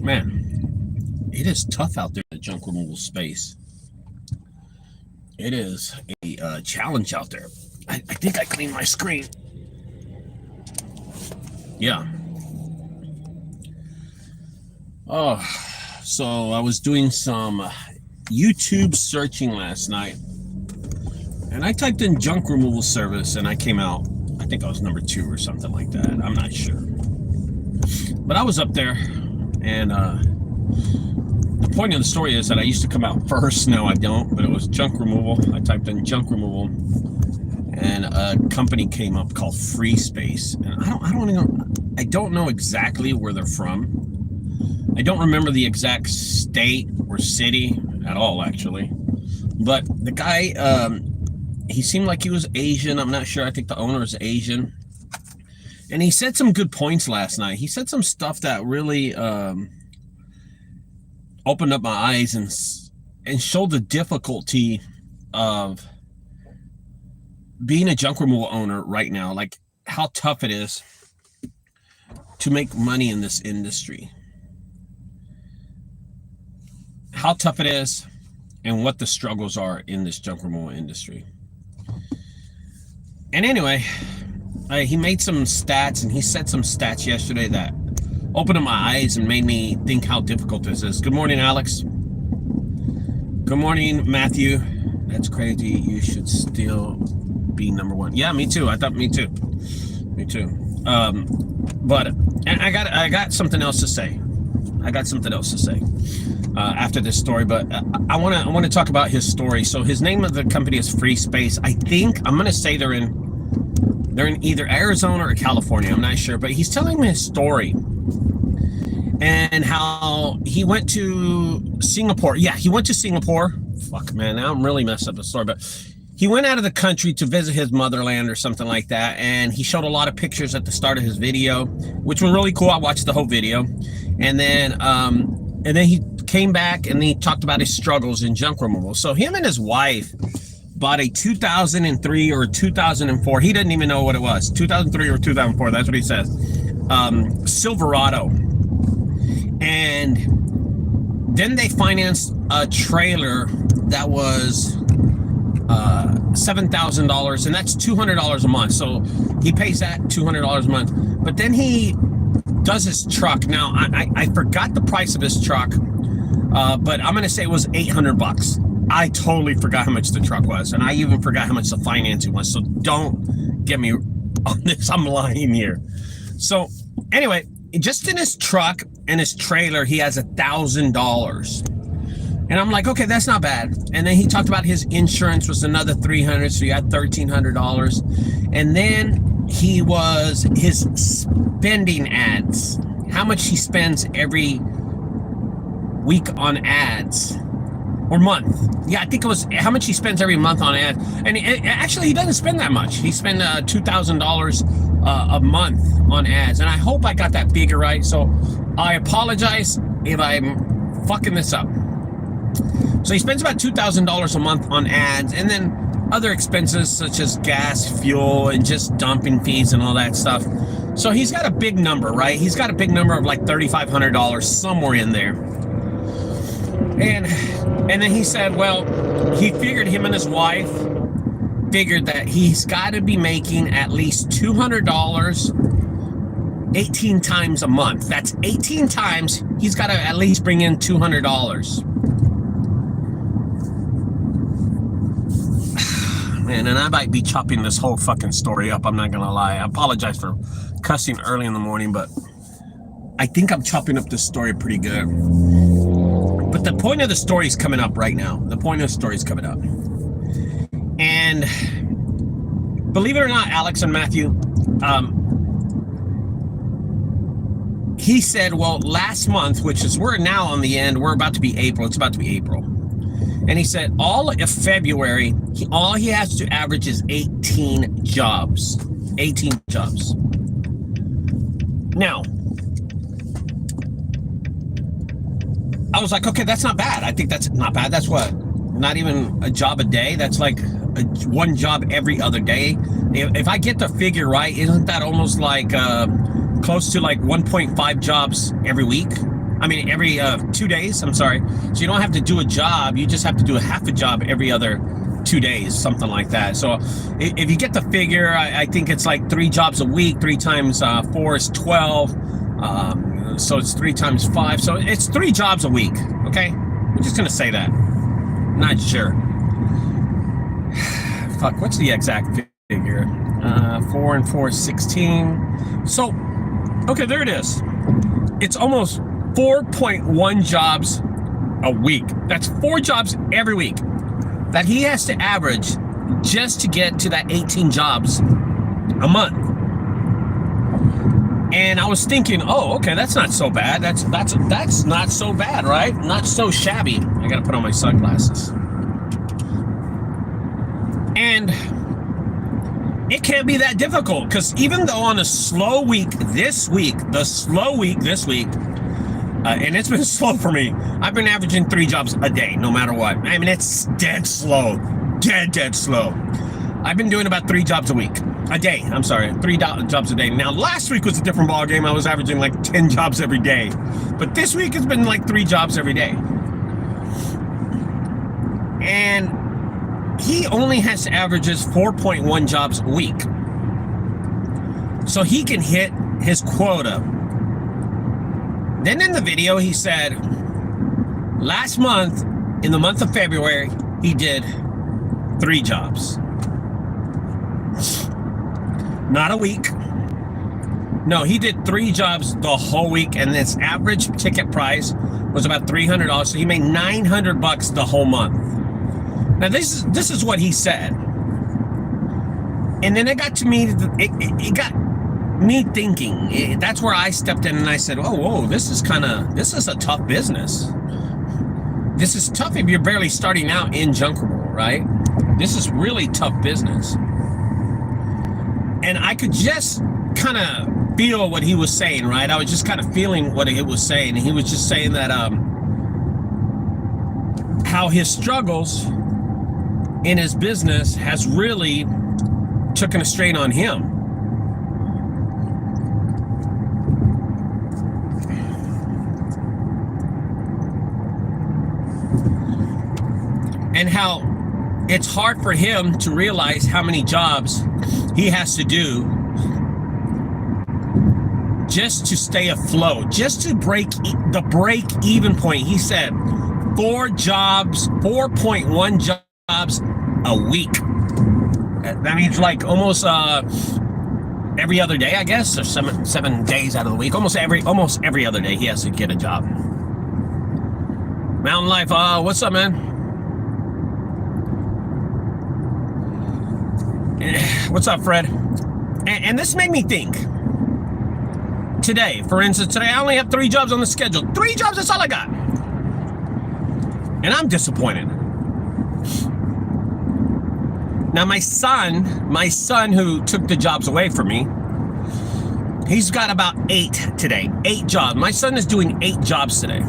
Man, it is tough out there in the junk removal space. It is a challenge out there. I think I cleaned my screen. Yeah. Oh, so I was doing some YouTube searching last night, and I typed in junk removal service, and I came out, I think I was number 2 or something like that. I'm not sure. But I was up there, and the point of the story is that I used to come out first. Now I don't, but it was junk removal. I typed in junk removal, and a company came up called Free Space. And I don't know exactly where they're from. I don't remember the exact state or city at all, actually. But the guy, he seemed like he was Asian. I'm not sure. I think the owner is Asian. And he said some good points last night. He said some stuff that really opened up my eyes and showed the difficulty of being a junk removal owner right now. Like how tough it is to make money in this industry. How tough it is and what the struggles are in this junk removal industry. And anyway, he made some stats, and he said some stats yesterday that opened up my eyes and made me think how difficult this is. Good morning, Alex. Good morning, Matthew. That's crazy. You should still be number 1. Yeah, me too. I thought me too. Me too. But I got something else to say. After this story, but I want to talk about his story. So his name of the company is Free Space. I think I'm going to say they're in either Arizona or California. I'm not sure, but he's telling me his story and how he went to Singapore. Yeah, he went to Singapore. Fuck, man, now I'm really messed up the story, but he went out of the country to visit his motherland or something like that, and he showed a lot of pictures at the start of his video, which were really cool. I watched the whole video, and then he came back and he talked about his struggles in junk removal. So him and his wife bought a 2003 or 2004, he didn't even know what it was, 2003 or 2004, that's what he says, Silverado. And then they financed a trailer that was $7,000, and that's $200 a month. So he pays that $200 a month. But then he does his truck. Now, I forgot the price of his truck, but I'm going to say it was $800. I totally forgot how much the truck was, and I even forgot how much the financing was. So don't get me on this. I'm lying here. So anyway, just in his truck and his trailer, he has $1,000. And I'm like, okay, that's not bad. And then he talked about his insurance was another $300, so you had $1,300. And then his spending ads, how much he spends every week on ads or month. Yeah, I think it was how much he spends every month on ads. And actually, he doesn't spend that much. He spends $2,000 a month on ads. And I hope I got that figure right. So I apologize if I'm fucking this up. So he spends about $2,000 a month on ads, and then other expenses such as gas, fuel, and just dumping fees and all that stuff. So he's got a big number, right? He's got a big number of like $3,500 somewhere in there. And then he said, well, he figured, him and his wife figured that he's got to be making at least $200 18 times a month. That's 18 times he's got to at least bring in $200. Man, and I might be chopping this whole fucking story up. I'm not going to lie. I apologize for cussing early in the morning, but I think I'm chopping up this story pretty good. But the point of the story is coming up right now. The point of the story is coming up. And believe it or not, Alex and Matthew, he said, well, last month, which is, we're now on the end, we're about to be April. It's about to be April. And he said all of February, all he has to average is 18 jobs. 18 jobs. Now, I was like, okay, that's not bad. I think that's not bad. That's what? Not even a job a day? That's like one job every other day. If I get the figure right, isn't that almost like close to like 1.5 jobs every week? I mean, every 2 days, I'm sorry. So you don't have to do a job, you just have to do a half a job every other 2 days, something like that. So if you get the figure, I think it's like 3 jobs a week. 3 times 4 is 12. So it's 3 times 5. So it's 3 jobs a week. Okay, I'm just gonna say that. Not sure. Fuck, what's the exact figure? 4 and 4 is 16. So, okay, there it is. It's almost 4.1 jobs a week. That's 4 jobs every week that he has to average just to get to that 18 jobs a month. And I was thinking, oh, okay, that's not so bad. That's not so bad, right? Not so shabby. I gotta put on my sunglasses. And it can't be that difficult, because even though on a slow week this week, and it's been slow for me, I've been averaging 3 jobs a day, no matter what. I mean, it's dead slow, dead slow. I've been doing about 3 jobs a day. I'm sorry, 3 jobs a day. Now, last week was a different ball game. I was averaging like 10 jobs every day, but this week it's been like 3 jobs every day. And he only has to averages 4.1 jobs a week, so he can hit his quota. Then in the video, he said, last month, in the month of February, he did 3 jobs. Not a week. No, he did 3 jobs the whole week, and his average ticket price was about $300. So he made $900 the whole month. Now this is what he said. And then it got to me, it got me thinking. That's where I stepped in and I said, oh, whoa, this is a tough business. This is tough if you're barely starting out in Junkable, right? This is really tough business. And I could just kind of feel what he was saying, right? I was just kind of feeling what he was saying. And he was just saying that how his struggles in his business has really taken a strain on him. And how it's hard for him to realize how many jobs he has to do just to stay afloat, just to break the break-even point. He said 4.1 jobs a week. That means like almost every other day, I guess, or 7 days out of the week. Almost every other day he has to get a job. Mountain Life, what's up, man? What's up, Fred? And this made me think. Today, for instance, I only have 3 jobs on the schedule. 3 jobs, that's all I got. And I'm disappointed. Now, my son who took the jobs away from me, he's got about 8 today. 8 jobs. My son is doing 8 jobs today.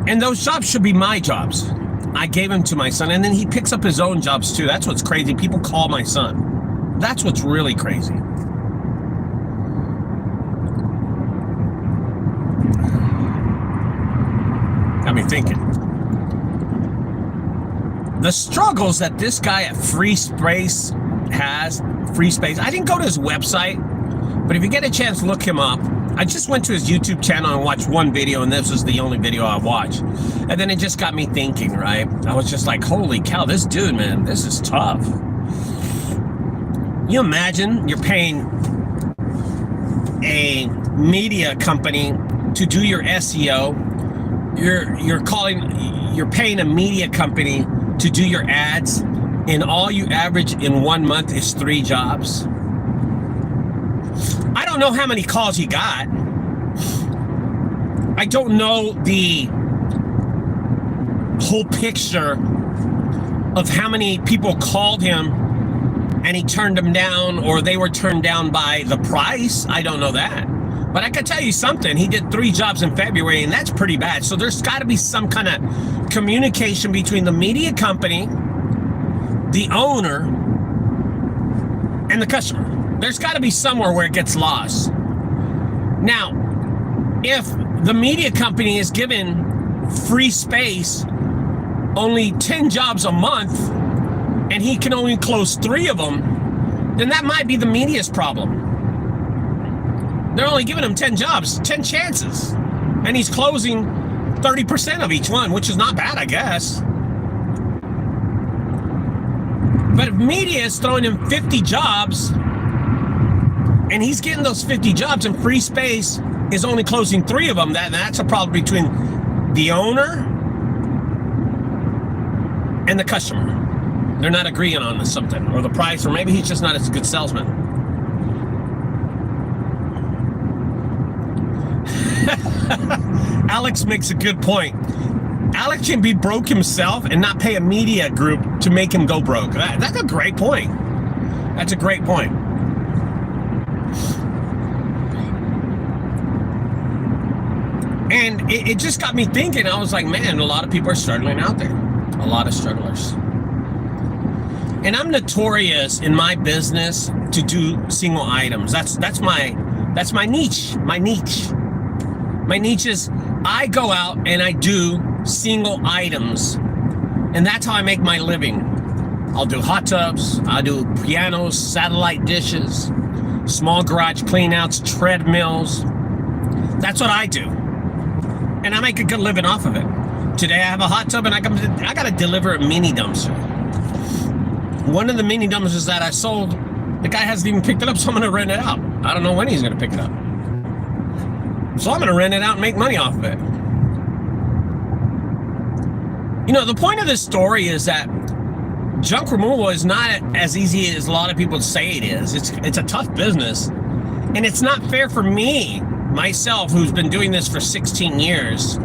And those jobs should be my jobs. I gave him to my son, and then he picks up his own jobs too. That's what's crazy. People call my son. That's what's really crazy. Got me thinking. The struggles that this guy at Free Space has, I didn't go to his website, but if you get a chance, look him up. I just went to his YouTube channel and watched one video, and this was the only video I watched. And then it just got me thinking, right? I was just like, holy cow, this dude, man, this is tough. You imagine you're paying a media company to do your SEO. You're paying a media company to do your ads, and all you average in 1 month is 3 jobs. I don't know how many calls he got. I don't know the whole picture of how many people called him and he turned them down, or they were turned down by the price. I don't know that. But I can tell you something. He did 3 jobs in February, and that's pretty bad. So there's got to be some kind of communication between the media company, the owner, and the customer. There's got to be somewhere where it gets lost. Now, if the media company is given free space, only 10 jobs a month, and he can only close 3 of them, then that might be the media's problem. They're only giving him 10 jobs, 10 chances, and he's closing 30% of each one, which is not bad, I guess. But if media is throwing him 50 jobs, and he's getting those 50 jobs, and free space is only closing 3 of them, that's a problem between the owner and the customer. They're not agreeing on something, or the price, or maybe he's just not as good salesman. Alex makes a good point. Alex can be broke himself and not pay a media group to make him go broke. That's a great point. That's a great point. And it just got me thinking. I was like, man, a lot of people are struggling out there. A lot of strugglers. And I'm notorious in my business to do single items. That's my niche. My niche is I go out and I do single items. And that's how I make my living. I'll do hot tubs, I'll do pianos, satellite dishes, small garage cleanouts, treadmills. That's what I do. And I make a good living off of it. Today I have a hot tub and I got to deliver a mini dumpster. One of the mini dumpsters that I sold, the guy hasn't even picked it up, so I'm going to rent it out. I don't know when he's going to pick it up. So I'm going to rent it out and make money off of it. You know, the point of this story is that junk removal is not as easy as a lot of people say it is. It's a tough business. And it's not fair for me, myself, who's been doing this for 16 years,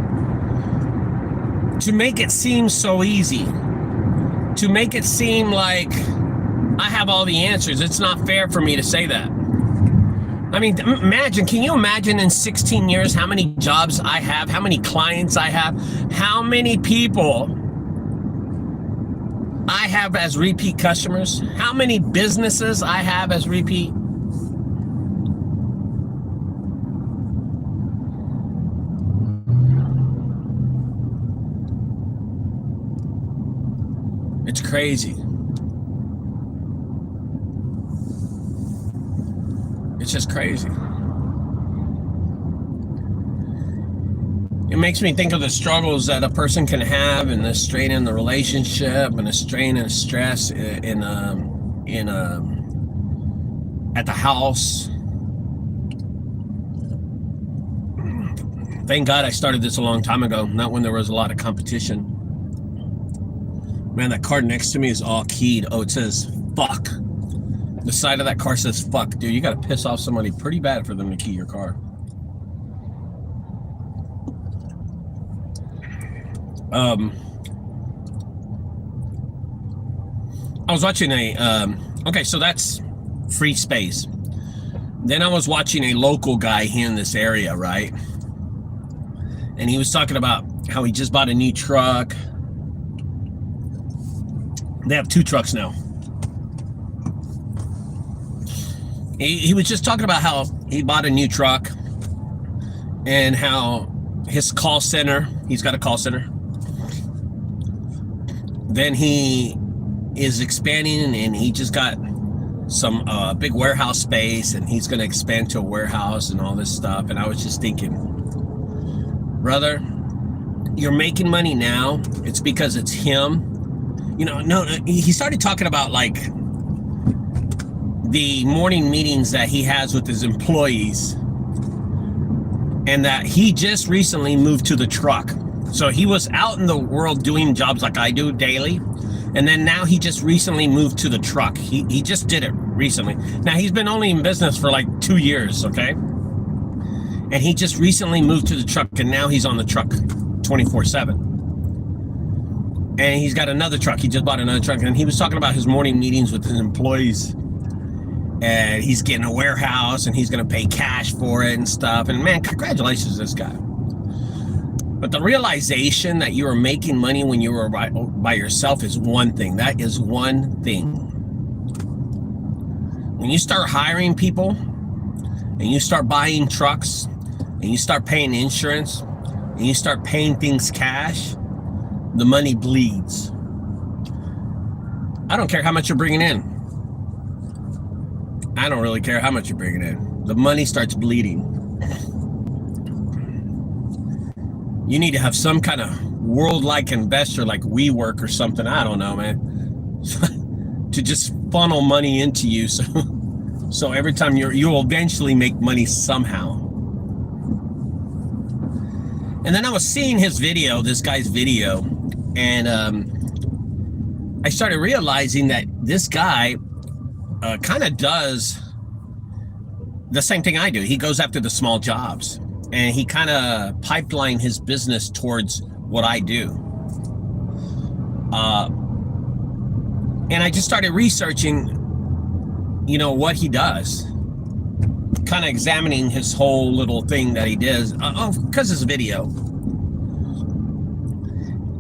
to make it seem so easy. To make it seem like I have all the answers. It's not fair for me to say that. I mean, can you imagine in 16 years how many jobs I have, how many clients I have, how many people I have as repeat customers, how many businesses I have as repeat? It's crazy. It's just crazy. It makes me think of the struggles that a person can have, and the strain in the relationship, and the strain and stress at the house. Thank God I started this a long time ago, not when there was a lot of competition. Man, that car next to me is all keyed. Oh, it says fuck. The side of that car says fuck. Dude, you gotta piss off somebody pretty bad for them to key your car. I was watching okay, so that's free space. Then I was watching a local guy here in this area, right? And he was talking about how he just bought a new truck. They have 2 trucks now. He was just talking about how he bought a new truck and how his call center, he's got a call center. Then he is expanding, and he just got some big warehouse space, and he's going to expand to a warehouse and all this stuff. And I was just thinking, brother, you're making money now. It's because it's him. You know, no, he started talking about like the morning meetings that he has with his employees, and that he just recently moved to the truck. So he was out in the world doing jobs like I do daily, and then now he just recently moved to the truck. He just did it recently. Now he's been only in business for like 2 years, okay? And he just recently moved to the truck, and now he's on the truck 24/7. And he's got another truck. He just bought another truck. And he was talking about his morning meetings with his employees. And he's getting a warehouse, and he's going to pay cash for it and stuff. And man, congratulations to this guy. But the realization that you are making money when you are by yourself is one thing. That is one thing. When you start hiring people and you start buying trucks, and you start paying insurance, and you start paying things cash, the money bleeds. I don't care how much you're bringing in. I don't really care how much you're bringing in. The money starts bleeding. You need to have some kind of world-like investor like WeWork or something. I don't know, man. To just funnel money into you, so every time you'll eventually make money somehow. And then I was seeing his video, this guy's video, and I started realizing that this guy kind of does the same thing I do. He goes after the small jobs, and he kind of pipeline his business towards what I do. And I just started researching, what he does, kind of examining his whole little thing that he does, because it's a video.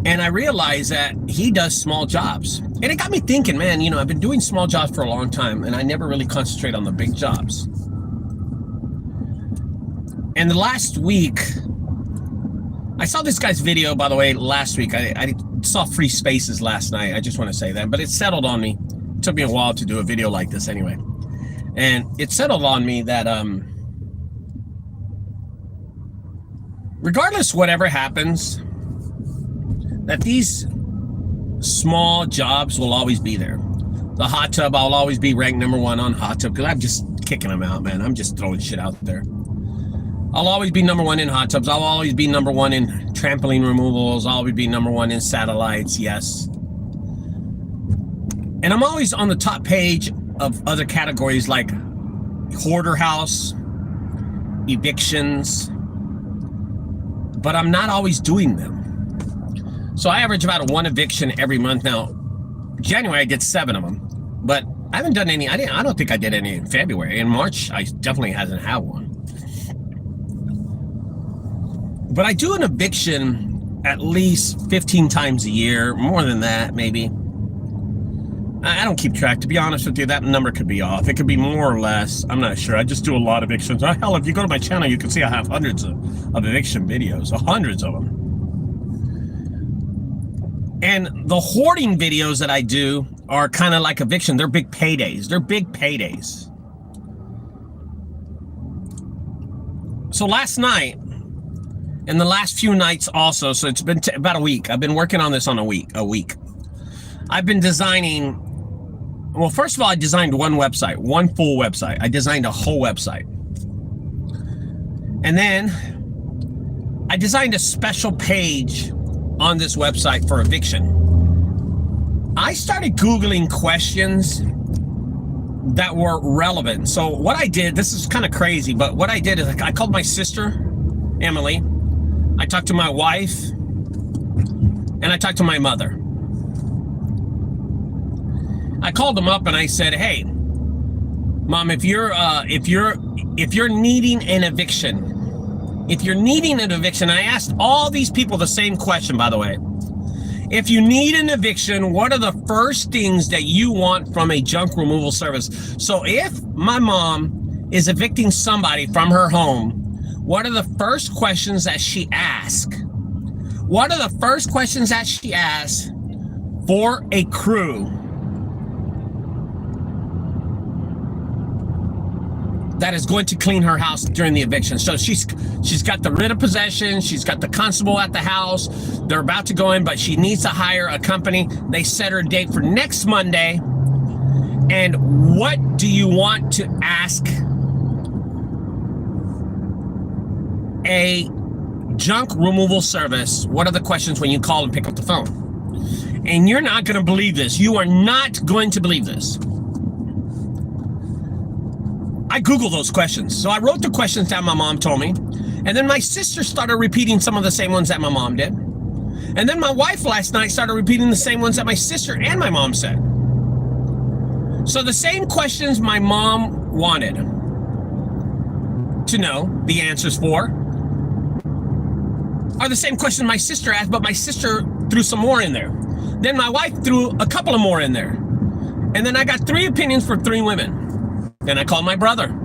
And I realized that he does small jobs. And it got me thinking, man, I've been doing small jobs for a long time, and I never really concentrate on the big jobs. And the last week, I saw this guy's video, by the way, last week. I saw Free Spaces last night. I just want to say that, but it settled on me. It took me a while to do a video like this anyway. And it settled on me that regardless whatever happens, that these small jobs will always be there. The hot tub, I'll always be ranked #1 on hot tub, because I'm just kicking them out, man. I'm just throwing shit out there. I'll always be #1 in hot tubs. I'll always be #1 in trampoline removals. I'll always be #1 in satellites, yes. And I'm always on the top page of other categories like hoarder house, evictions, but I'm not always doing them. So I average about 1 eviction every month. Now, January I did 7 of them, but I haven't done any. I don't think I did any in February. In March, I definitely hasn't had one. But I do an eviction at least 15 times a year, more than that, maybe. I don't keep track, to be honest with you. That number could be off. It could be more or less. I'm not sure. I just do a lot of evictions. Hell, if you go to my channel, you can see I have hundreds of eviction videos, hundreds of them. And the hoarding videos that I do are kind of like eviction. They're big paydays. They're big paydays. So last night, and the last few nights also, so it's been about a week. I've been working on this on a week. I've been designing, well, first of all, I designed one website, one full website. I designed a whole website. And then I designed a special page on this website for eviction. I started Googling questions that were relevant. So what I did, this is kind of crazy, but what I did is I called my sister, Emily. I talked to my wife, and I talked to my mother. I called them up and I said, "Hey, Mom, if you're needing an eviction, I asked all these people the same question, by the way. If you need an eviction, what are the first things that you want from a junk removal service?" So if my mom is evicting somebody from her home, what are the first questions that she asks? What are the first questions that she asks for a crew that is going to clean her house during the eviction? So she's got the writ of possession, she's got the constable at the house, they're about to go in, but she needs to hire a company. They set her date for next Monday. And what do you want to ask a junk removal service? What are the questions when you call and pick up the phone? And you're not going to believe this. You are not going to believe this. I Googled those questions. So I wrote the questions that my mom told me. And then my sister started repeating some of the same ones that my mom did. And then my wife last night started repeating the same ones that my sister and my mom said. So the same questions my mom wanted to know the answers for are the same questions my sister asked, but my sister threw some more in there. Then my wife threw a couple of more in there. And then I got 3 opinions for 3 women. Then I called my brother.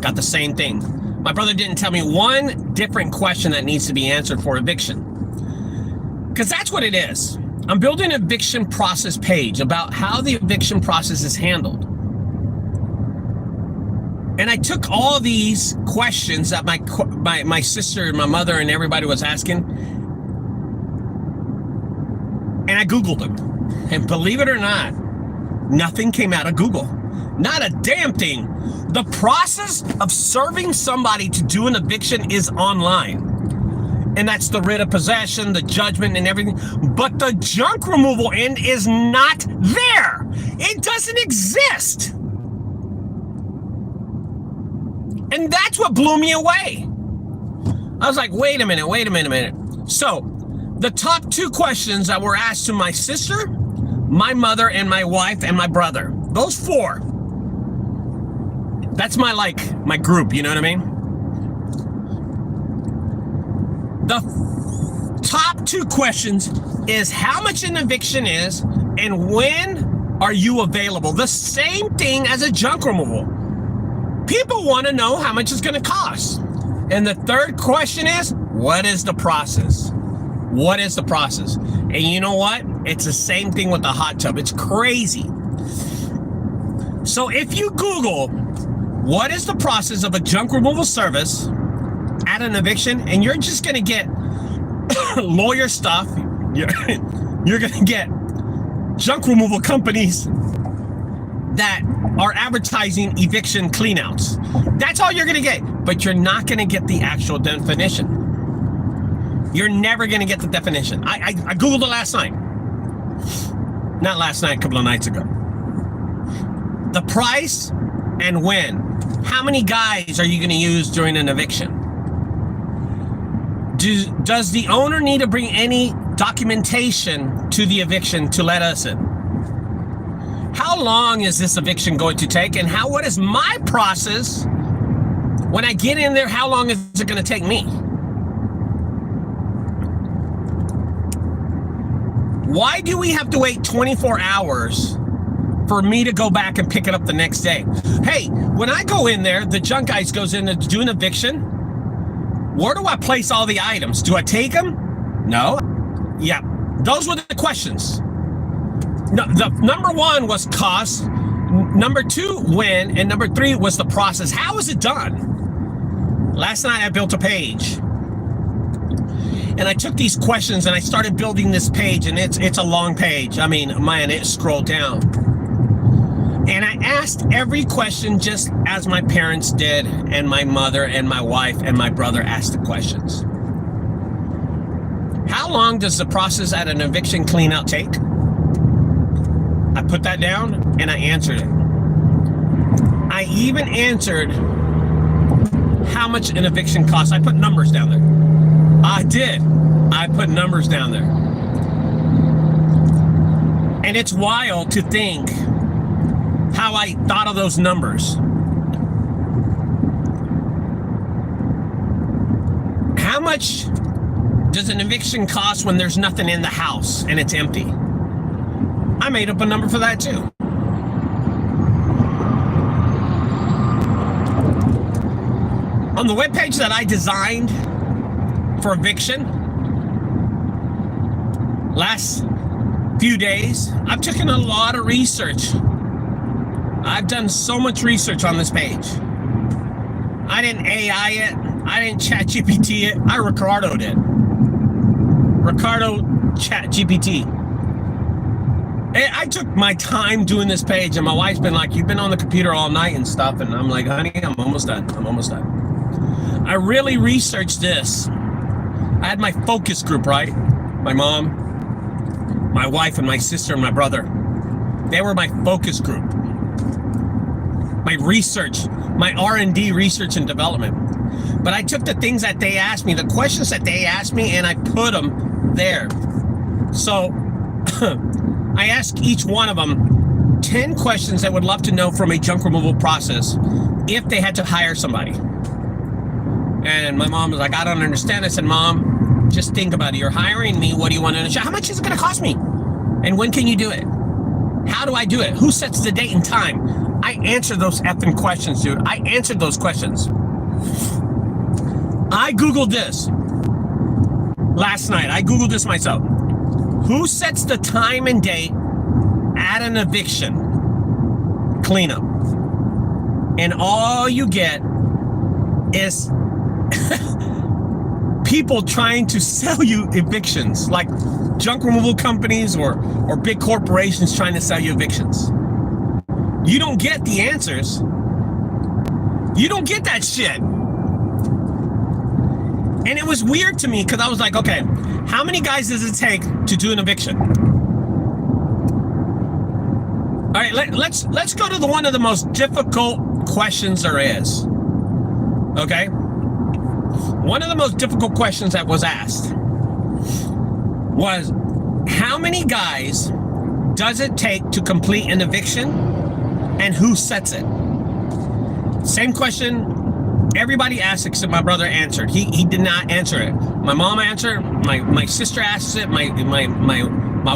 got the same thing. My brother didn't tell me one different question that needs to be answered for eviction. Because that's what it is. I'm building an eviction process page about how the eviction process is handled. And I took all these questions that my sister and my mother and everybody was asking, and I Googled them. And believe it or not, nothing came out of Google. Not a damn thing. The process of serving somebody to do an eviction is online. And that's the writ of possession, the judgment and everything. But the junk removal end is not there. It doesn't exist. And that's what blew me away. I was like, wait a minute. So the top 2 questions that were asked to my sister, my mother, and my wife, and my brother, those 4, that's my group, you know what I mean? The top 2 questions is how much an eviction is and when are you available? The same thing as a junk removal. People want to know how much it's going to cost. And the third question is, what is the process? What is the process? And you know what? It's the same thing with the hot tub. It's crazy. So if you Google, what is the process of a junk removal service at an eviction, and you're just going to get lawyer stuff, you're going to get junk removal companies that are advertising eviction cleanouts. That's all you're going to get, but you're not going to get the actual definition. You're never going to get the definition. I Googled it last night. Not last night, a couple of nights ago. The price and when. How many guys are you going to use during an eviction? Does the owner need to bring any documentation to the eviction to let us in? How long is this eviction going to take? And what is my process when I get in there? How long is it going to take me? Why do we have to wait 24 hours for me to go back and pick it up the next day? Hey, when I go in there, the junk guys goes in to do an eviction. Where do I place all the items? Do I take them? No. Yeah, those were the questions. No, the number 1 was cost, number 2 when, and number 3 was the process. How is it done? Last night I built a page, and I took these questions and I started building this page, and it's a long page. I mean, man, it scrolled down. And I asked every question just as my parents did, and my mother and my wife and my brother asked the questions. How long does the process at an eviction cleanout take? I put that down and I answered it. I even answered how much an eviction costs. I put numbers down there. I did. I put numbers down there. And it's wild to think how I thought of those numbers. How much does an eviction cost when there's nothing in the house and it's empty? I made up a number for that too. On the webpage that I designed for eviction, last few days, I've taken a lot of research. I've done so much research on this page. I didn't AI it. I didn't chat GPT it. I Ricardo did. Ricardo chat GPT. I took my time doing this page, and my wife's been like, you've been on the computer all night and stuff. And I'm like, honey, I'm almost done. I'm almost done. I really researched this. I had my focus group, right? My mom, my wife, and my sister and my brother. They were my focus group. My research, my R&D, research and development. But I took the things that they asked me, the questions that they asked me, and I put them there. So I asked each one of them 10 questions they would love to know from a junk removal process if they had to hire somebody. And my mom was like, I don't understand. I said, Mom, just think about it. You're hiring me. What do you want to know? How much is it going to cost me? And when can you do it? How do I do it? Who sets the date and time? I answered those effing questions, dude. I answered those questions. I Googled this last night. I Googled this myself. Who sets the time and date at an eviction cleanup? And all you get is people trying to sell you evictions, like junk removal companies or big corporations trying to sell you evictions. You don't get the answers. You don't get that shit. And it was weird to me because I was like, okay, how many guys does it take to do an eviction? All right, let's go to one of the most difficult questions there is. Okay? One of the most difficult questions that was asked was, how many guys does it take to complete an eviction, and who sets it? Same question everybody asked except my brother answered. He did not answer it. My mom answered, my sister asked it, my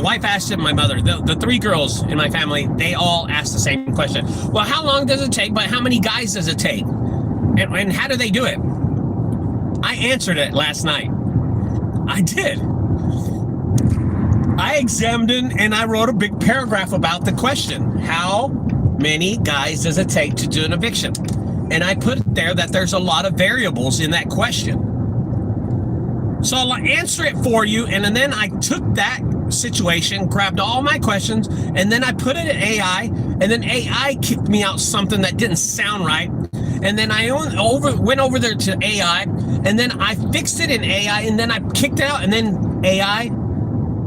wife asked it, my mother. The three girls in my family, they all asked the same question. Well, how long does it take, but how many guys does it take? And how do they do it? I answered it last night. I did. I examined it and I wrote a big paragraph about the question. How many guys does it take to do an eviction? And I put there that there's a lot of variables in that question. So I'll answer it for you, and then I took that situation, grabbed all my questions, and then I put it in AI, and then AI kicked me out something that didn't sound right. And then I went over there to AI, and then I fixed it in AI, and then I kicked it out, and then AI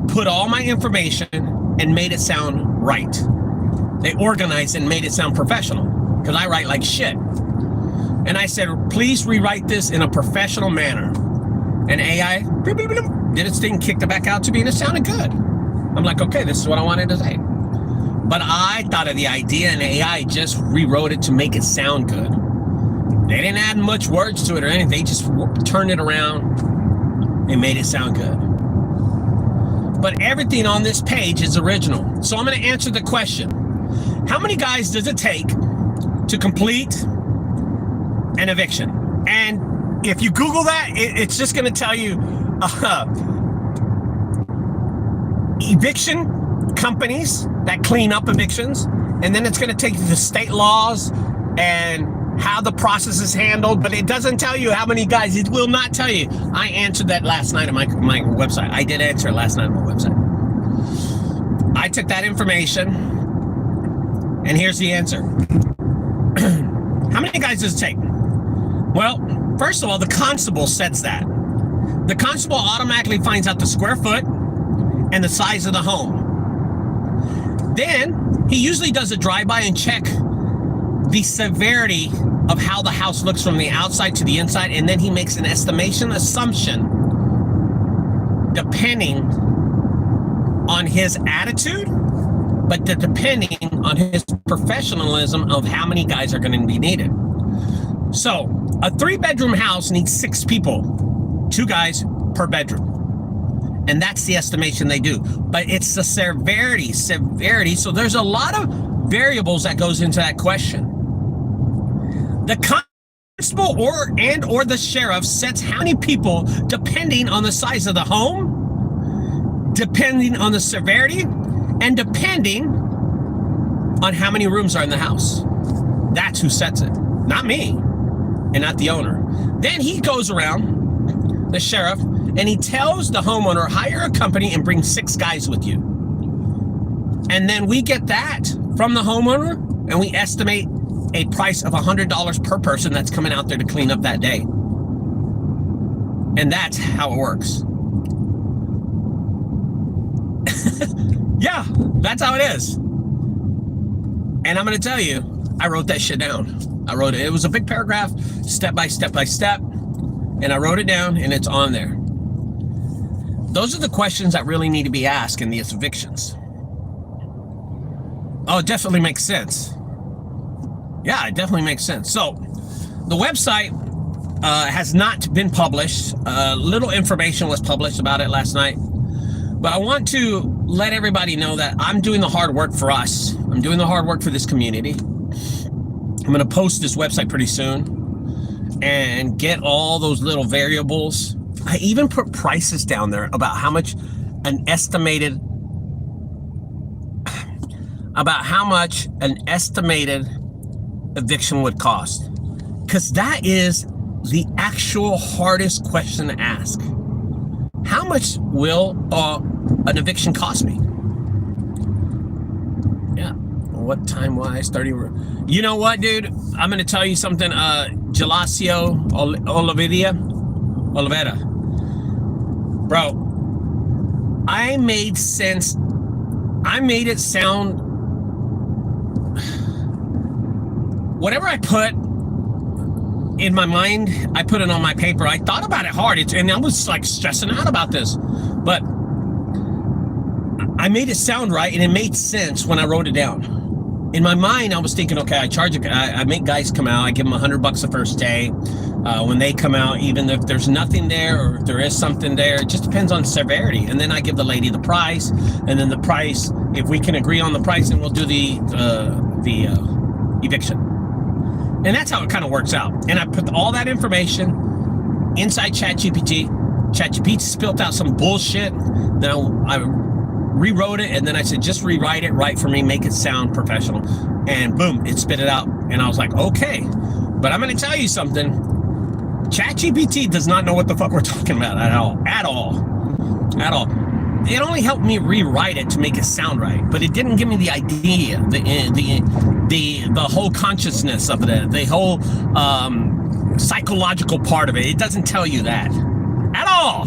put all my information and made it sound right. They organized and made it sound professional, because I write like shit. And I said, please rewrite this in a professional manner. And AI did its thing, kicked it back out to me, and it sounded good. I'm like, okay, this is what I wanted to say. But I thought of the idea, and AI just rewrote it to make it sound good. They didn't add much words to it or anything. They just turned it around and made it sound good. But everything on this page is original. So I'm going to answer the question. How many guys does it take to complete an eviction? And if you Google that, it's just going to tell you eviction companies that clean up evictions, and then it's going to take you to state laws and how the process is handled, but it doesn't tell you how many guys. It will not tell you. I answered that last night on my website. I did answer it last night on my website. I took that information, and here's the answer. How many guys does it take? Well, first of all, the constable sets that. The constable automatically finds out the square foot and the size of the home. Then he usually does a drive-by and check the severity of how the house looks from the outside to the inside, and then he makes an assumption depending on his attitude, but depending on his professionalism of how many guys are going to be needed. So a 3-bedroom house needs 6 people, 2 guys per bedroom. And that's the estimation they do. But it's the severity. So there's a lot of variables that goes into that question. The constable or the sheriff sets how many people depending on the size of the home, depending on the severity, and depending on how many rooms are in the house. That's who sets it, not me and not the owner. Then he goes around, the sheriff, and he tells the homeowner, hire a company and bring 6 guys with you. And then we get that from the homeowner, and we estimate a price of $100 per person that's coming out there to clean up that day. And that's how it works. Yeah, that's how it is. And I'm going to tell you, I wrote that shit down. I wrote it. It was a big paragraph, step by step by step. And I wrote it down, and it's on there. Those are the questions that really need to be asked in these evictions. Oh, it definitely makes sense. Yeah, it definitely makes sense. So the website has not been published. Little information was published about it last night. But I want to let everybody know that I'm doing the hard work for us. I'm doing the hard work for this community. I'm going to post this website pretty soon and get all those little variables. I even put prices down there about how much an estimated eviction would cost. Because that is the actual hardest question to ask. How much will an eviction cost me? Yeah. What time wise? 30. You know what, dude? I'm going to tell you something. Gelasio Oliveira. Bro, I made sense. I made it sound. Whatever I put in my mind, I put it on my paper. I thought about it hard, and I was like stressing out about this, but I made it sound right, and it made sense when I wrote it down. In my mind, I was thinking, okay, I make guys come out. I give them $100 the first day. When they come out, even if there's nothing there or if there is something there, it just depends on severity. And then I give the lady the price, and then the price, if we can agree on the price, then we'll do the eviction. And that's how it kind of works out. And I put all that information inside ChatGPT. ChatGPT spilled out some bullshit. Then I rewrote it, and then I said, just rewrite it right for me, make it sound professional. And boom, it spit it out. And I was like, okay. But I'm going to tell you something. ChatGPT does not know what the fuck we're talking about at all. It only helped me rewrite it to make it sound right, but it didn't give me the idea, the whole consciousness of it, the whole psychological part of it. It doesn't tell you that at all.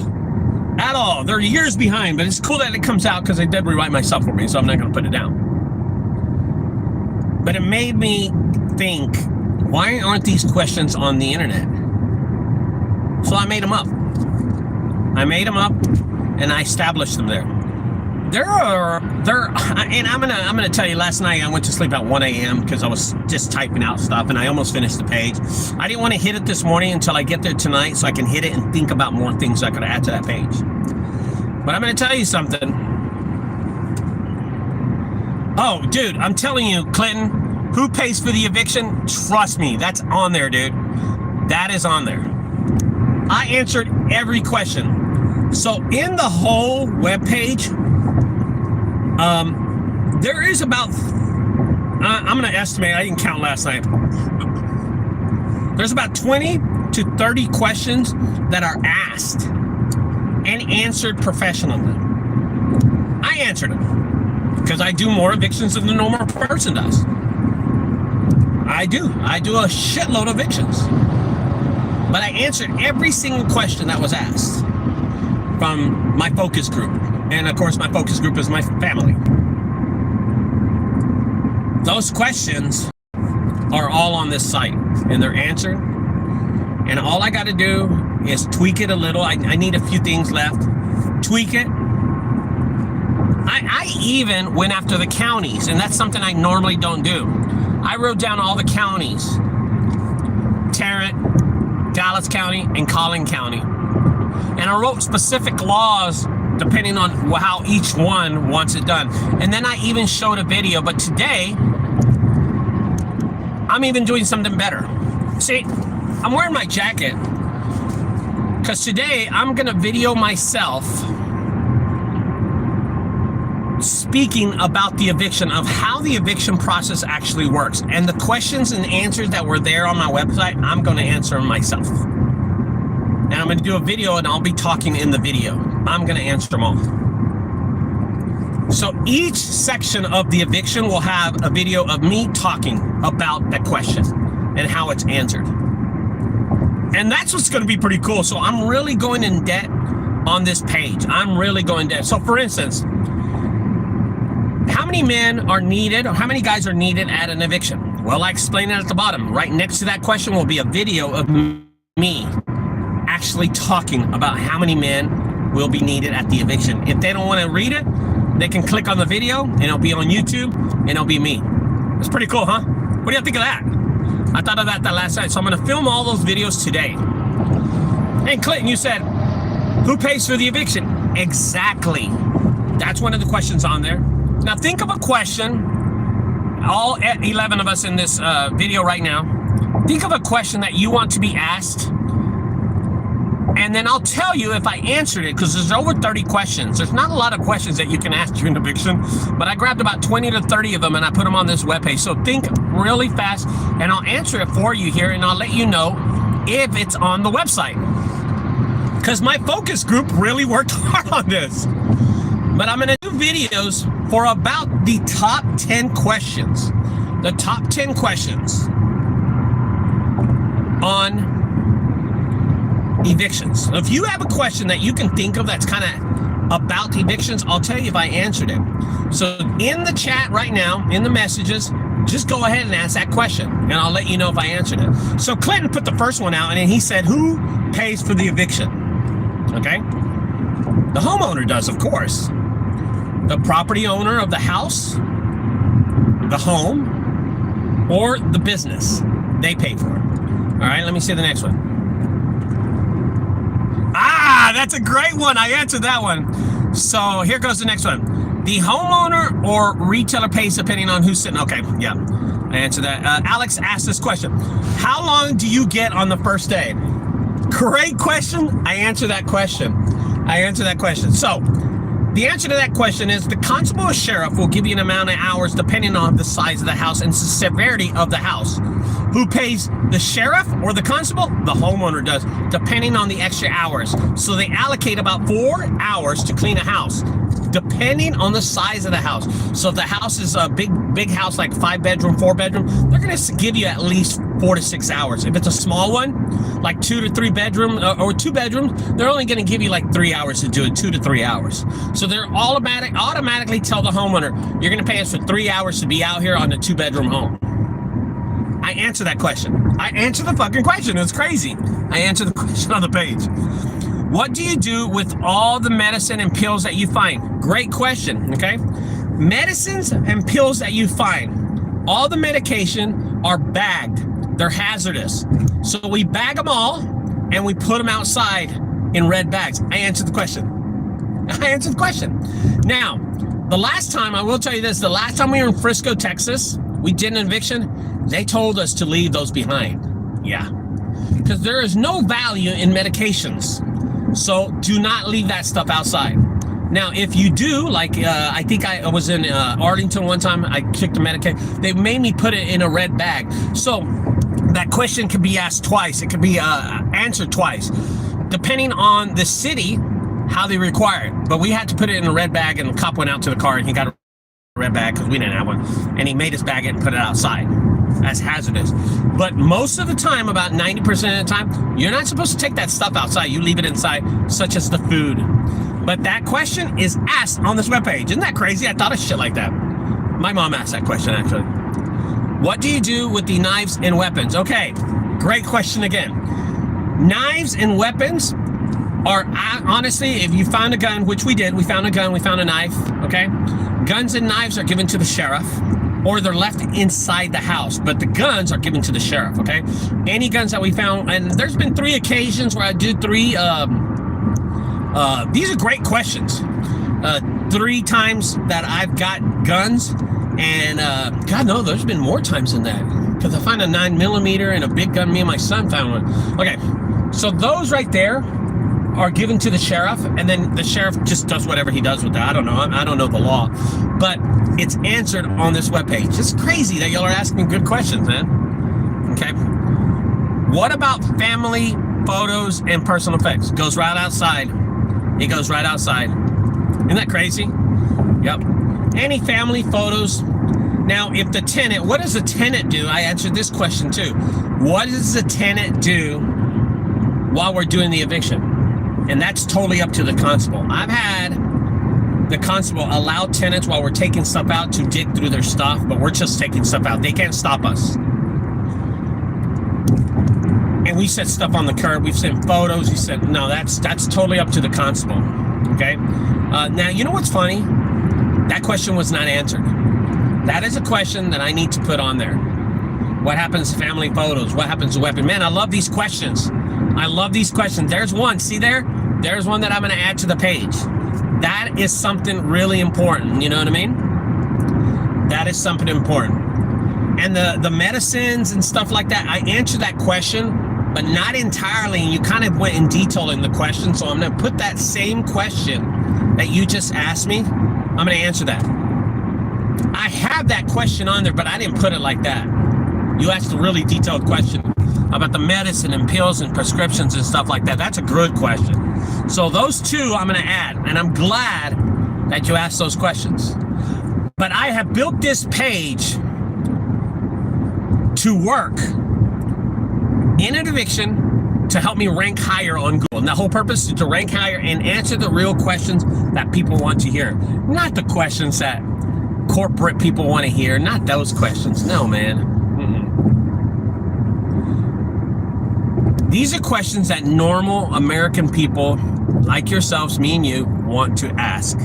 They're years behind, but it's cool that it comes out because I did rewrite myself for me, so I'm not going to put it down. But it made me think, why aren't these questions on the internet? So I made them up. And I established them there. And I'm gonna tell you, last night I went to sleep at 1 a.m. because I was just typing out stuff, and I almost finished the page. I didn't want to hit it this morning until I get there tonight, so I can hit it and think about more things I could add to that page. But I'm gonna tell you something. Oh, dude, I'm telling you, Clinton, who pays for the eviction? Trust me, that's on there, dude. That is on there. I answered every question. So in the whole webpage, there is about, I'm going to estimate, I didn't count last night. There's about 20 to 30 questions that are asked and answered professionally. I answered them because I do more evictions than the normal person does. I do a shitload of evictions. But I answered every single question that was asked from my focus group. And of course, my focus group is my family. Those questions are all on this site, and they're answered. And all I got to do is tweak it a little. I need a few things left. Tweak it. I even went after the counties, and that's something I normally don't do. I wrote down all the counties: Tarrant, Dallas County, and Collin County. And I wrote specific laws depending on how each one wants it done. And then I even showed a video, but today, I'm even doing something better. See, I'm wearing my jacket because today I'm gonna video myself speaking about the eviction, of how the eviction process actually works. And the questions and answers that were there on my website, I'm gonna answer them myself. And I'm going to do a video, and I'll be talking in the video. I'm going to answer them all. So each section of the eviction will have a video of me talking about that question and how it's answered. And that's what's going to be pretty cool. So I'm really going in debt on this page. I'm really going in debt. So for instance, how many men are needed, or how many guys are needed at an eviction? Well, I explained it at the bottom. Right next to that question will be a video of me actually talking about how many men will be needed at the eviction. If they don't want to read it, they can click on the video, and it'll be on YouTube, and it'll be me. It's pretty cool, huh? What do you think of that? I thought of that last night. So I'm going to film all those videos today. And Clinton, you said, who pays for the eviction? Exactly. That's one of the questions on there. Now think of a question. all 11 of us in this video right now, think of a question that you want to be asked, and then I'll tell you if I answered it, because there's over 30 questions. There's not a lot of questions that you can ask during eviction, but I grabbed about 20 to 30 of them and I put them on this webpage. So think really fast, and I'll answer it for you here, and I'll let you know if it's on the website. Because my focus group really worked hard on this. But I'm gonna do videos for about the top 10 questions. The top 10 questions on evictions. If you have a question that you can think of that's kind of about evictions, I'll tell you if I answered it. So in the chat right now, in the messages, just go ahead and ask that question, and I'll let you know if I answered it. So Clinton put the first one out, and then he said, who pays for the eviction? Okay? The homeowner does, of course. The property owner of the house, the home, or the business. They pay for it. All right, let me see the next one. Ah, that's a great one. I answered that one. So here goes the next one. The homeowner or retailer pays depending on who's sitting. Okay, yeah, I answered that. Alex asked this question. How long do you get on the first day? Great question. I answered that question. So the answer to that question is the constable or sheriff will give you an amount of hours depending on the size of the house and the severity of the house. Who pays? The sheriff or the constable? The homeowner does, depending on the extra hours. So they allocate about 4 hours to clean a house, depending on the size of the house. So if the house is a big house, like 5-bedroom, 4-bedroom, they're gonna give you at least 4 to 6 hours. If it's a small one, like 2 to 3 bedroom or 2 bedrooms, they're only gonna give you like 3 hours to do it, 2 to 3 hours. So they're automatically tell the homeowner, you're gonna pay us for 3 hours to be out here on the 2-bedroom home. I answer that question. I answer the fucking question. It's crazy. I answer the question on the page. What do you do with all the medicine and pills that you find? Great question, okay? Medicines and pills that you find, all the medication are bagged. They're hazardous. So we bag them all and we put them outside in red bags. I answered the question. Now, the last time, I will tell you this, the last time we were in Frisco, Texas, we did an eviction, they told us to leave those behind. Yeah. Because there is no value in medications. So do not leave that stuff outside. Now, if you do, like I think I was in Arlington one time, I kicked a medication. They made me put it in a red bag. So that question can be asked twice. It can be answered twice, depending on the city, how they require it. But we had to put it in a red bag, and the cop went out to the car and he got a red bag because we didn't have one. And he made us bag it and put it outside. That's hazardous. But most of the time, about 90% of the time, you're not supposed to take that stuff outside. You leave it inside, such as the food. But that question is asked on this webpage. Isn't that crazy? I thought of shit like that. My mom asked that question, actually. What do you do with the knives and weapons? Okay, great question again. Knives and weapons are, honestly, if you found a gun, which we did, we found a gun, we found a knife, okay? Guns and knives are given to the sheriff, or they're left inside the house, but the guns are given to the sheriff, okay? Any guns that we found, and there's been 3 occasions where I did 3, these are great questions. 3 times that I've got guns, and God, no, there's been more times than that, because I find a 9mm and a big gun. Me and my son found one. Okay, so those right there are given to the sheriff, and then the sheriff just does whatever he does with that. I don't know. I don't know the law, but it's answered on this webpage. It's crazy that y'all are asking good questions, man. Okay. What about family photos and personal effects? Goes right outside. It goes right outside. Isn't that crazy? Yep. Any family photos. Now, if the tenant, what does the tenant do? I answered this question too. What does the tenant do while we're doing the eviction? And that's totally up to the constable. I've had the constable allow tenants while we're taking stuff out to dig through their stuff, but we're just taking stuff out. They can't stop us. And we set stuff on the curb. We've sent photos. We said, no, that's totally up to the constable. Okay. Now, you know what's funny? That question was not answered. That is a question that I need to put on there. What happens to family photos? What happens to weapon? Man, I love these questions. I love these questions. There's one. See there? There's one that I'm going to add to the page. That is something really important. You know what I mean? That is something important. and the medicines and stuff like that, I answered that question, but not entirely. And you kind of went in detail in the question. So I'm going to put that same question that you just asked me. I'm going to answer that. I have that question on there, but I didn't put it like that. You asked a really detailed question about the medicine and pills and prescriptions and stuff like that. That's a good question. So those two I'm going to add, and I'm glad that you asked those questions. But I have built this page to work in an eviction to help me rank higher on Google. And the whole purpose is to rank higher and answer the real questions that people want to hear. Not the questions that corporate people want to hear. Not those questions. No, man. These are questions that normal American people like yourselves, me and you, want to ask.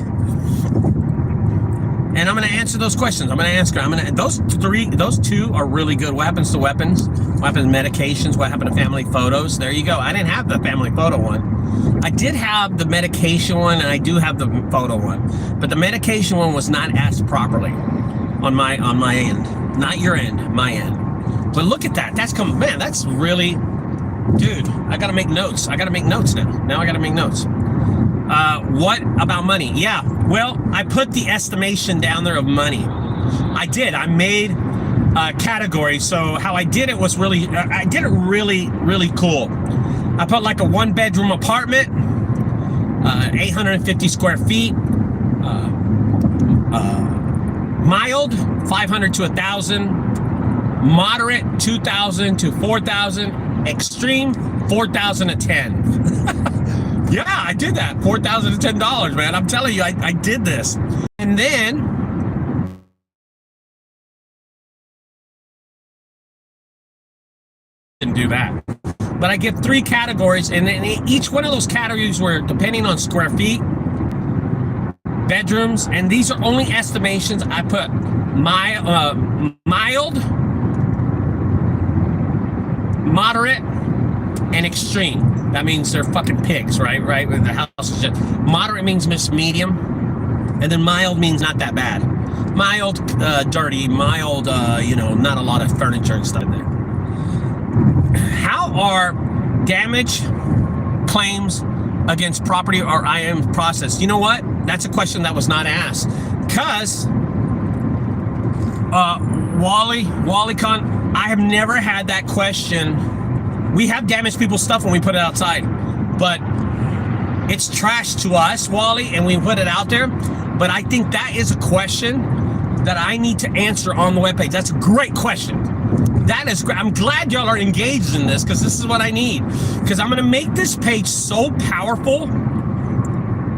And I'm going to answer those questions. I'm going to answer. Those two are really good. What happens to weapons? What happens to medications? What happened to family photos? There you go. I didn't have the family photo one. I did have the medication one, and I do have the photo one. But the medication one was not asked properly on my end. Not your end, my end. But look at that. That's man, that's really, dude, I got to make notes. I got to make notes now. Now I got to make notes. What about money? Yeah, well, I put the estimation down there of money. I did. I made categories. So how I did it was really, I did it really cool. I put like a 1-bedroom apartment, 850 square feet, mild, 500 to 1,000, moderate, 2,000 to 4,000, extreme, 4,000 to 10. Yeah, I did that. $4,000 to $10, man. I'm telling you, I did this. And then didn't do that. But I give 3 categories, and then each one of those categories were depending on square feet, bedrooms, and these are only estimations. I put mild, moderate, and extreme. That means they're fucking pigs, right? Right? The house is just moderate means medium, and then mild means not that bad. Mild, dirty. Mild, not a lot of furniture and stuff in there. How are damage claims against property or IM processed? You know what? That's a question that was not asked. Because Wally Con, I have never had that question. We have damaged people's stuff when we put it outside, but it's trash to us, Wally, and we put it out there. But I think that is a question that I need to answer on the webpage. That's a great question. That is great. I'm glad y'all are engaged in this, because this is what I need. Because I'm going to make this page so powerful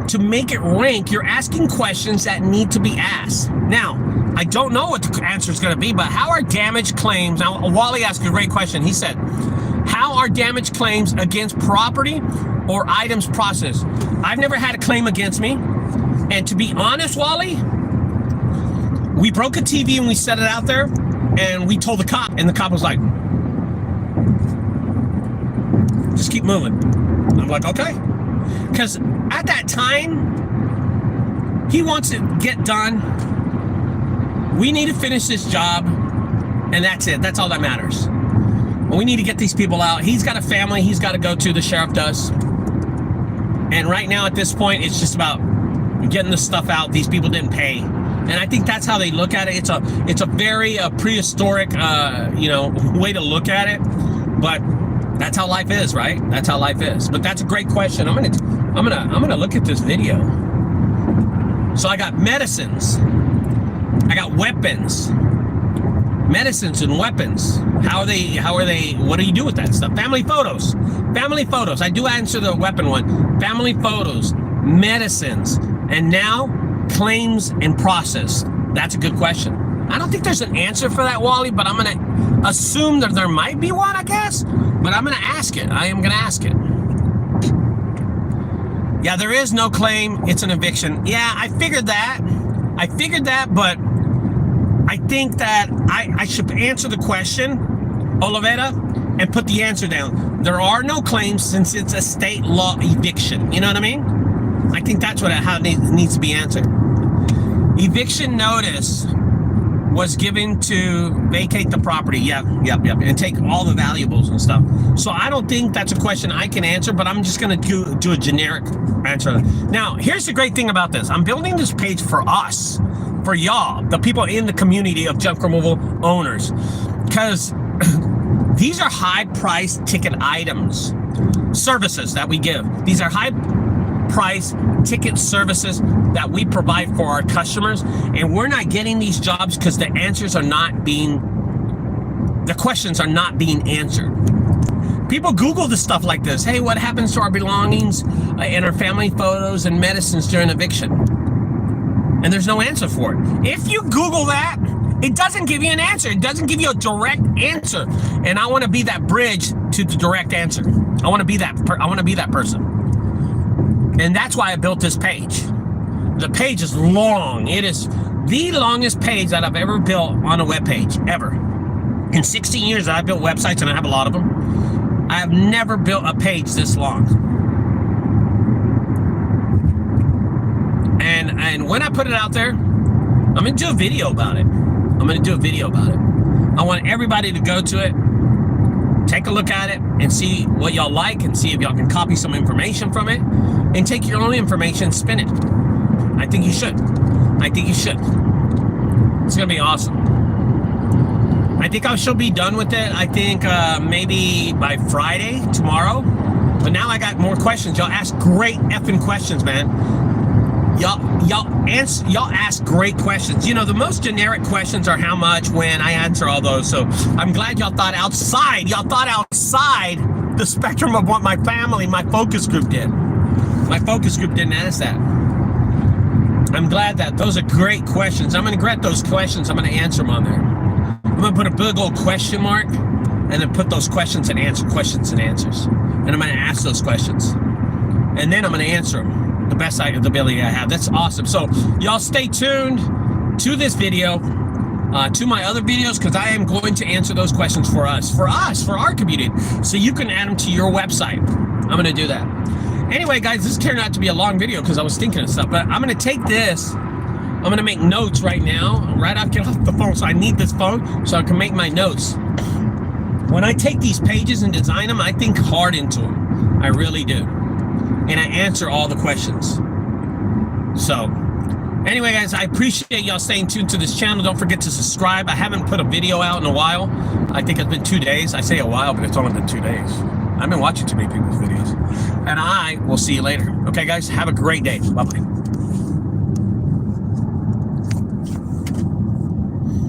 to make it rank. You're asking questions that need to be asked. Now, I don't know what the answer is going to be, but how are damage claims? Now, Wally asked a great question. He said, how are damage claims against property or items processed? I've never had a claim against me. And to be honest, Wally, we broke a TV and we set it out there and we told the cop, and the cop was like, just keep moving. I'm like, okay. Because at that time, he wants it to get done. We need to finish this job, and that's it. That's all that matters. We need to get these people out. He's got a family he's got to go to, the sheriff does. And right now at this point, it's just about getting the stuff out. These people didn't pay. And I think that's how they look at it. It's a very prehistoric way to look at it. But that's how life is, right? That's how life is. But that's a great question. I'm gonna look at this video. So I got medicines. I got weapons. Medicines and weapons. How are they, what do you do with that stuff? Family photos. Family photos. I do answer the weapon one. Family photos, medicines, and now claims and process. That's a good question. I don't think there's an answer for that, Wally, but I'm going to assume that there might be one, I guess. But I'm going to ask it. I am going to ask it. Yeah, there is no claim. It's an eviction. Yeah, I figured that, but I think that I should answer the question, Olivera, and put the answer down. There are no claims since it's a state law eviction. You know what I mean? I think that's how it needs to be answered. Eviction notice was given to vacate the property. Yep, and take all the valuables and stuff. So I don't think that's a question I can answer, but I'm just going to do a generic answer. Now, here's the great thing about this. I'm building this page for us, for y'all, the people in the community of junk removal owners, because these are high-priced ticket items, services that we give. These are high-price ticket services that we provide for our customers, and we're not getting these jobs because the questions are not being answered. People Google the stuff like this. Hey, what happens to our belongings and our family photos and medicines during eviction? And there's no answer for it. If you Google that, it doesn't give you an answer. It doesn't give you a direct answer. And I want to be that bridge to the direct answer. I want to be that person. And that's why I built this page. The page is long. It is the longest page that I've ever built on a web page, ever. In 16 years that I've built websites, and I have a lot of them, I have never built a page this long. And when I put it out there, I'm going to do a video about it. I want everybody to go to it, take a look at it, and see what y'all like, and see if y'all can copy some information from it, and take your own information, spin it. I think you should. It's going to be awesome. I think I should be done with it. I think maybe by Friday, tomorrow. But now I got more questions. Y'all ask great effing questions, man. Y'all ask great questions. You know, the most generic questions are how much, when. I answer all those. So I'm glad y'all thought outside. Y'all thought outside the spectrum of what my family, my focus group did. My focus group didn't ask that. I'm glad that those are great questions. I'm going to grab those questions. I'm going to answer them on there. I'm going to put a big old question mark and then put those questions and answers. And I'm going to ask those questions. And then I'm going to answer them the best ability I have. That's awesome. So y'all stay tuned to this video, to my other videos, because I am going to answer those questions for our community, so you can add them to your website. I'm going to do that. Anyway, guys, this turned out to be a long video because I was thinking of stuff, but I'm going to take this. I'm going to make notes right now, right after I get off the phone. So I need this phone so I can make my notes. When I take these pages and design them, I think hard into them. I really do. And I answer all the questions. So anyway, guys, I appreciate y'all staying tuned to this channel. Don't forget to subscribe. I haven't put a video out in a while. I think it's been 2 days. I say a while, but it's only been 2 days. I've been watching too many people's videos. And I will see you later. Okay, guys, have a great day. Bye-bye.